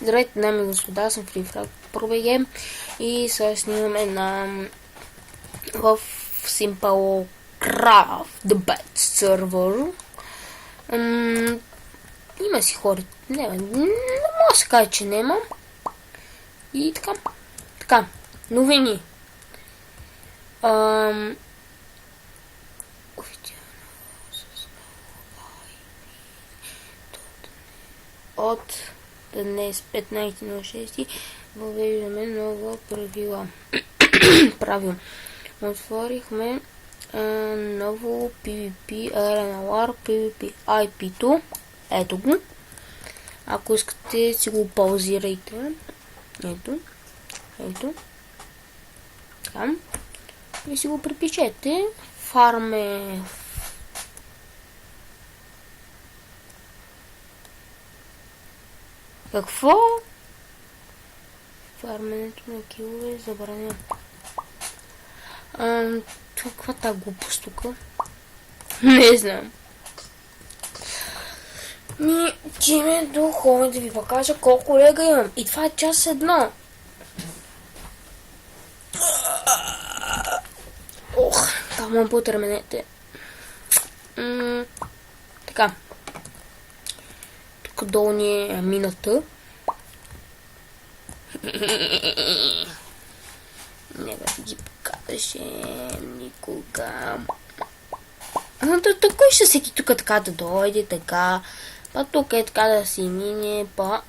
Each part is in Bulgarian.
Здравейте, дами и господа, аз съм FreeFrag.bg и сега снимаме в Simple Craft The Bad Server. Има си хора, не мога да се каже, че нема. И така, новини. От днес 15.06 въвеждаме нова правила. Правило. Отворихме ново PvP Arena War PvP IP2. Ето го. Ако искате, си го паузирайте. Ето. Така. И си го припишете. Фарме. Какво? Фарменето на килове забраня. Каква та глупост тук? Не знам. Че ме духове да ви покажа колко лега имам. И това е час едно. Камън по търменете. Така. Тук долу ни е мината. Не да ги покажем никога. Кой ще сети тук така да дойде, така. Па тук е така да си мине, па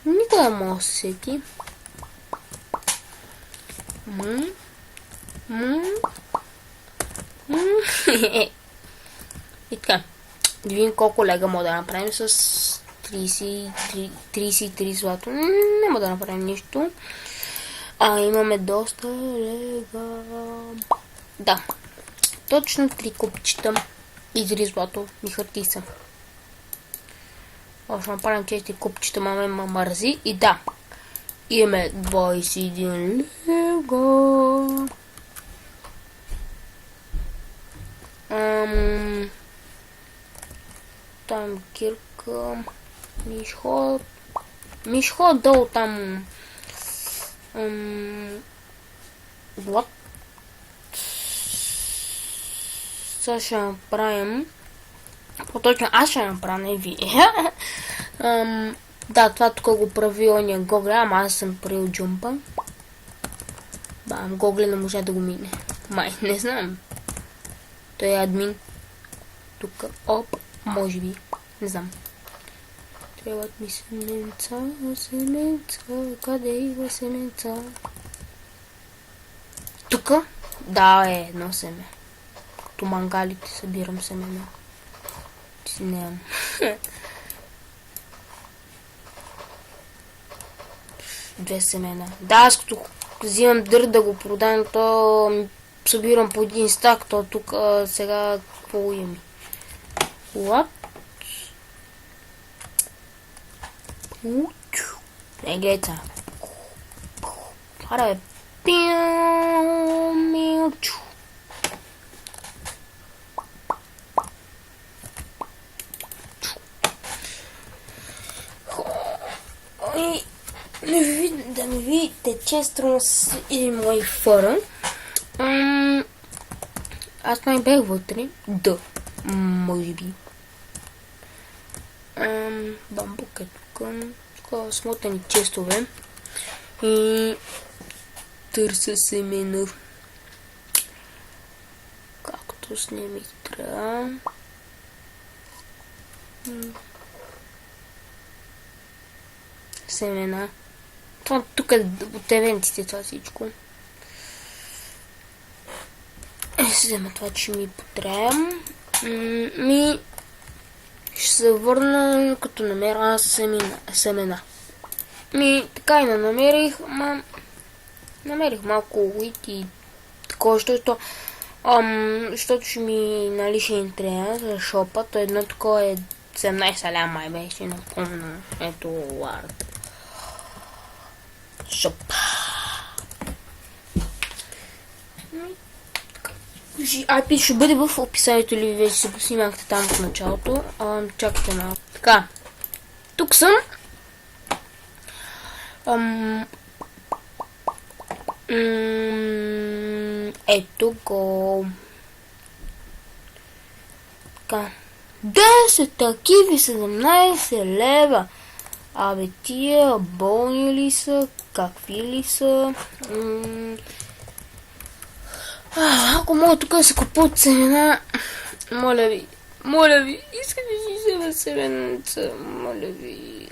никога не може да се сети. И така. Да видим колко лега мога да направим с 33 злато. Не мога да направим нищо. Имаме доста лега. Да. Точно 3 купчета и 3 злато ми хартиса. Ще направим 4 купчета, ме мързи. И да. Имаме 21 лега. Там кирка, мишход долу там. Вот. Сега ще направим. По-точно аз ще направя, не вие. Да, това тук го прави ония Гогле, ама аз съм правил джумпа. Гогле не може да го мине. Май, не знам. Той е админ. Тук, може би. Не знам. Трябват ми семенца. Къде има семенца? Тук? Да, едно семе. Като мангалите събирам семена. Си нямам. Две семена. Да, аз като взимам дърт да го продам, то събирам по един стак, то тук сега какво ми. What? Гледайте. Аре, пиу-миу-чу. Да ми видите често или мои фора. Аз май бях вътре. Да. Може би. Бамбук е тук. Такова смотани честове. И търся семена. Както с не ми трябва. Семена. Това тук е от евентите, това всичко. Ще взема това, че ми потребям. Ще се върна, като намеря семена. Така и не намерих, намерих малко уит и такова, защото ще ми наличен трябва за шопа. То едно такова е 17 ля май беше, напомня. Ето лард. Шоп. IP ще бъде в описанието, или вече се поснимахте там в началото. Чакайте малко. Така. Тук съм. Ето го. Така. 10 такиви 17 лева. Абе тия болни ли са? Какви ли са? Ако мога тук да се купуват семена, моля ви, искам да си взема семенца, моля ви.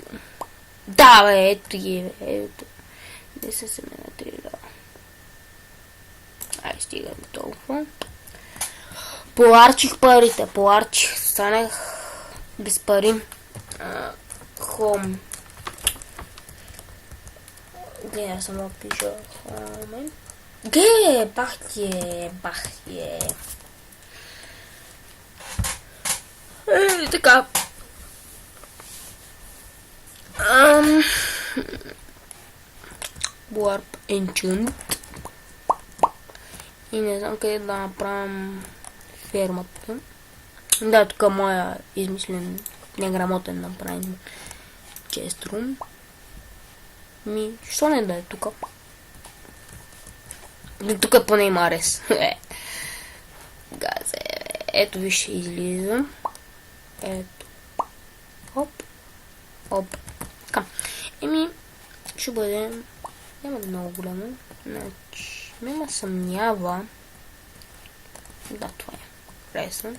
Да, бе, ето ги, бе, ето. Не са семена 3 лева. Ай, стигам толкова. Поларчих парите, станах без пари. Хом. Гледа само пиша хомен. Бахтие. Така. Warp Enchant. И не знам къде да направим фермата. Да, тук моя измислен, неграмотен направим честрум. Що не да е тук? Тук поне има рез. Газе. Ето виж, излизам. Ето. Оп. Така. Ще бъде... Няма да много голямо. Значи... Ме съмнява... Да, това е. Лесно.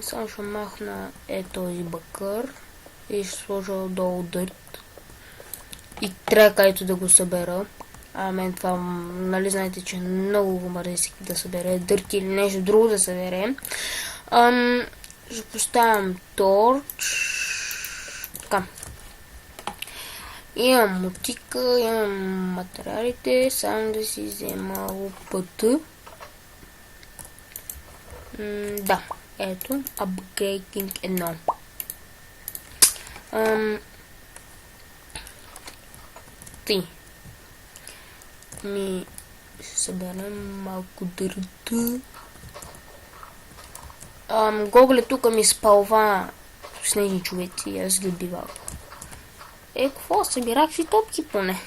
Само ще махна този бакър. И ще сложа долу дърт. И трябва където да го събера. Мен това, нали знаете, че много го мързи да събере дърт или нещо друго да събере. Ще поставям торч. Така. Имам мотика, имам материалите, само да си взема лопата. Да, ето, upgrading 1. Ти. Ще съберем малко дърта. Гоголе тук ми спалва снежни човеци, аз ги убивах. Какво? Събирах си топки поне.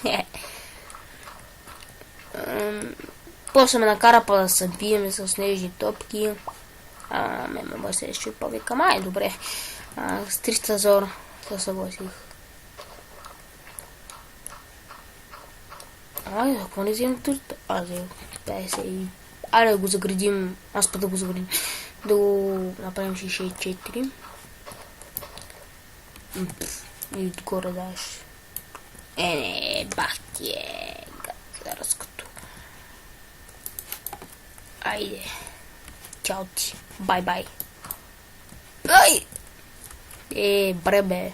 После ме накара па да се биеме с снежни топки. Ме се ще повикам. Добре. С 300 зора се съгласих. Какво не вземем турта? Вземем 50. Айде да го заградим. Аз път да го заградим. Да го направим 64. И отгоре даш. Бахтие. Зараз като. Айде. Чао ти. Бай. Ай! Бребе.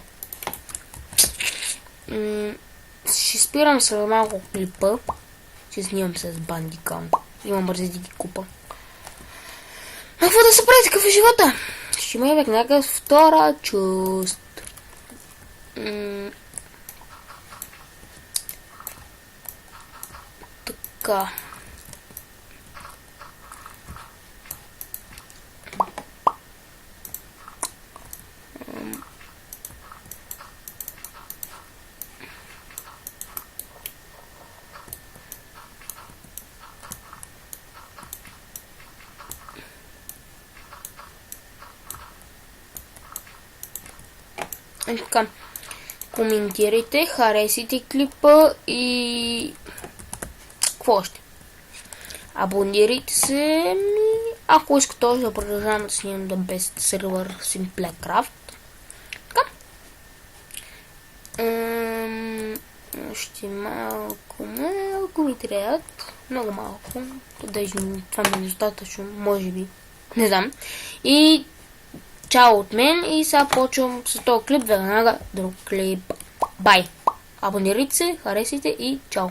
Ще спирам след малко клипа. Ще снимам с бандикам. Имам бързи да ги купа. Какво да се прави, такъв е живота? Ще има някакъв втора част. Така. Така. Коментирайте, харесайте клипа и... Какво още? Абонирайте се, ако искате този да продължавам да снимам The Best Server Simplecraft. Така. Още малко ми трябват. Много малко. Даже това ми е достатъчно, може би. Не знам. И чао от мен и сега почвам с този клип веднага друг клип. Бай! Абонирайте се, харесайте и чао!